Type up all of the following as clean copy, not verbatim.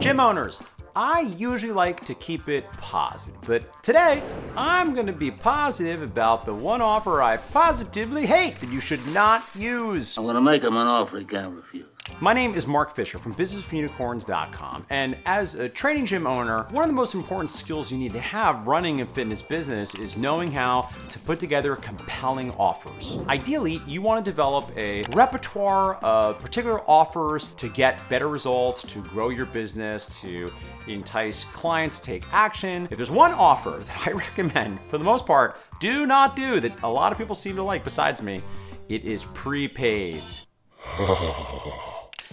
Gym owners, I usually like to keep it positive, but today I'm going to be positive about the one offer I positively hate that you should not use. I'm going to make him an offer he can't refuse. My name is Mark Fisher from businessforunicorns.com, and as a training gym owner, one of the most important skills you need to have running a fitness business is knowing how to put together compelling offers. Ideally, you want to develop a repertoire of particular offers to get better results, to grow your business, to entice clients to take action. If there's one offer that I recommend, for the most part, do not do, that a lot of people seem to like besides me, it is prepaids.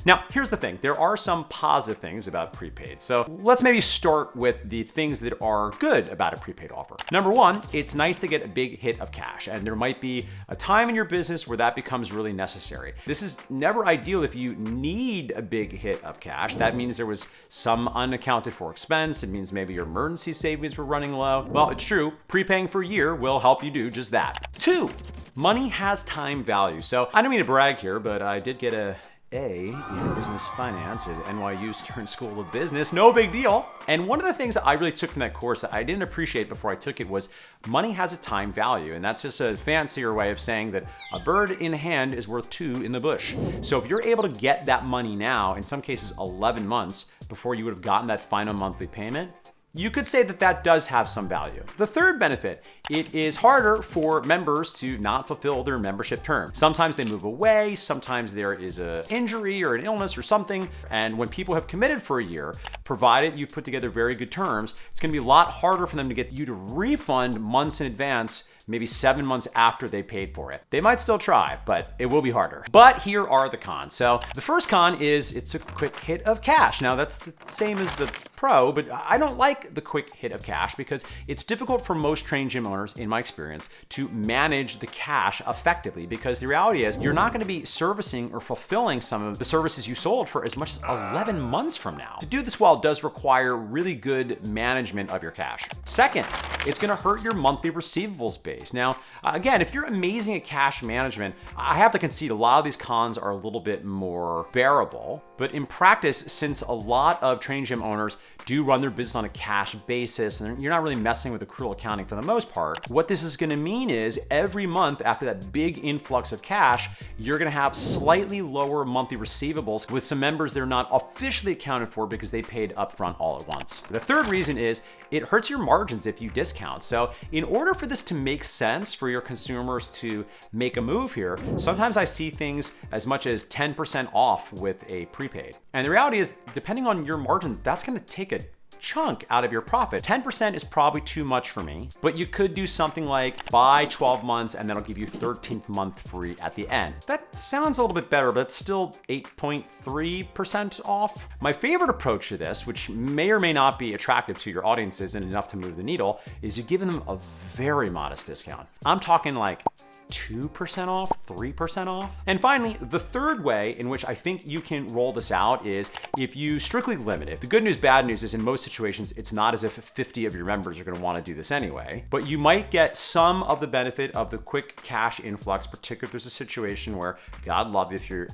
Now, here's the thing. There are some positive things about prepaid. So let's maybe start with the things that are good about a prepaid offer. Number one, it's nice to get a big hit of cash, and there might be a time in your business where that becomes really necessary. This is never ideal if you need a big hit of cash. That means there was some unaccounted for expense. It means maybe your emergency savings were running low. Well, it's true. Prepaying for a year will help you do just that. Two, money has time value. So I don't mean to brag here, but I did get a in business finance at NYU Stern School of Business. No big deal. And one of the things that I really took from that course that I didn't appreciate before I took it was money has a time value. And that's just a fancier way of saying that a bird in hand is worth two in the bush. So if you're able to get that money now, in some cases 11 months before you would have gotten that final monthly payment, you could say that that does have some value. The third benefit, it is harder for members to not fulfill their membership term. Sometimes they move away, sometimes there is an injury or an illness or something, and when people have committed for a year, provided you've put together very good terms, it's gonna be a lot harder for them to get you to refund months in advance, maybe 7 months after they paid for it. They might still try, but it will be harder. But here are the cons. So the first con is it's a quick hit of cash. Now that's the same as the pro, but I don't like the quick hit of cash because it's difficult for most training gym owners, in my experience, to manage the cash effectively, because the reality is you're not gonna be servicing or fulfilling some of the services you sold for as much as 11 months from now. To do this well does require really good management of your cash. Second, it's gonna hurt your monthly receivables base. Now, again, if you're amazing at cash management, I have to concede a lot of these cons are a little bit more bearable, but in practice, since a lot of training gym owners do run their business on a cash basis, and you're not really messing with accrual accounting for the most part, what this is gonna mean is every month after that big influx of cash, you're gonna have slightly lower monthly receivables with some members that are not officially accounted for because they paid upfront all at once. The third reason is it hurts your margins if you discount. So in order for this to make sense for your consumers to make a move here, sometimes I see things as much as 10% off with a prepaid. And the reality is, depending on your margins, that's gonna take a chunk out of your profit. 10% is probably too much for me, but you could do something like buy 12 months and that'll give you 13th month free at the end. That sounds a little bit better, but it's still 8.3% off. My favorite approach to this, which may or may not be attractive to your audiences and enough to move the needle, is you're giving them a very modest discount. I'm talking like 2% off, 3% off. And finally, the third way in which I think you can roll this out is if you strictly limit it. The good news, bad news is in most situations, it's not as if 50 of your members are gonna wanna do this anyway, but you might get some of the benefit of the quick cash influx, particularly if there's a situation where, God love if you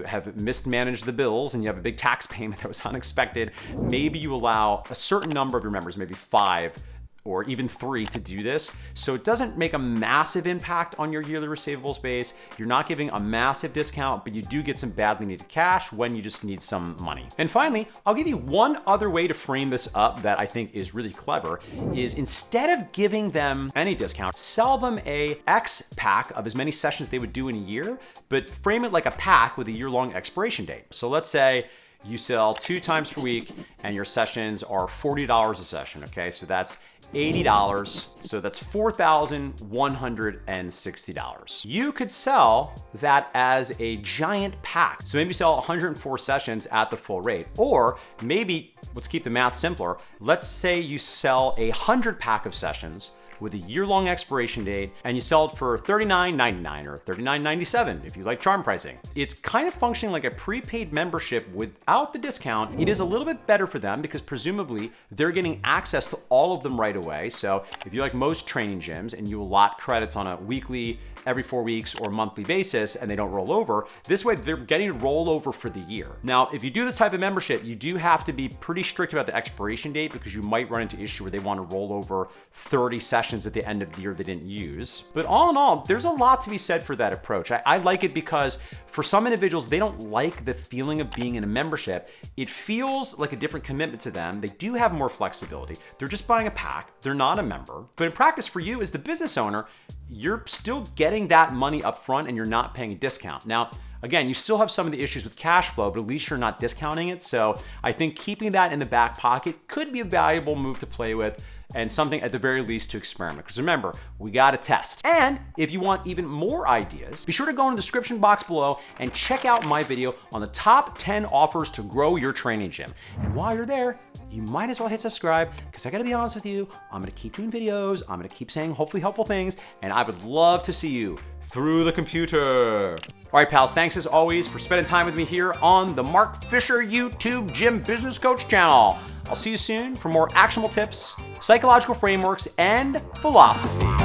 have mismanaged the bills and you have a big tax payment that was unexpected, maybe you allow a certain number of your members, maybe 5, or even 3 to do this. So it doesn't make a massive impact on your yearly receivables base. You're not giving a massive discount, but you do get some badly needed cash when you just need some money. And finally, I'll give you one other way to frame this up that I think is really clever, is instead of giving them any discount, sell them a X pack of as many sessions they would do in a year, but frame it like a pack with a year-long expiration date. So let's say you sell 2 times per week and your sessions are $40 a session, okay? So that's $80, so that's $4,160. You could sell that as a giant pack. So maybe you sell 104 sessions at the full rate, or maybe, let's keep the math simpler. Let's say you sell a 100 pack of sessions with a year-long expiration date, and you sell it for $39.99 or $39.97 if you like charm pricing. It's kind of functioning like a prepaid membership without the discount. It is a little bit better for them because presumably they're getting access to all of them right away. So if you like most training gyms and you allot credits on a weekly, every 4 weeks or monthly basis and they don't roll over, this way they're getting to roll over for the year. Now, if you do this type of membership, you do have to be pretty strict about the expiration date because you might run into issue where they want to roll over 30 sessions at the end of the year they didn't use. But all in all, there's a lot to be said for that approach. I like it because for some individuals, they don't like the feeling of being in a membership. It feels like a different commitment to them. They do have more flexibility. They're just buying a pack. They're not a member. But in practice for you as the business owner, you're still getting that money up front and you're not paying a discount. Now, again, you still have some of the issues with cash flow, but at least you're not discounting it. So I think keeping that in the back pocket could be a valuable move to play with and something at the very least to experiment. Because remember, we gotta test. And if you want even more ideas, be sure to go in the description box below and check out my video on the top 10 offers to grow your training gym. And while you're there, you might as well hit subscribe because I gotta be honest with you, I'm gonna keep doing videos, I'm gonna keep saying hopefully helpful things, and I would love to see you through the computer. All right, pals, thanks as always for spending time with me here on the Mark Fisher YouTube Gym Business Coach channel. I'll see you soon for more actionable tips, psychological frameworks, and philosophy.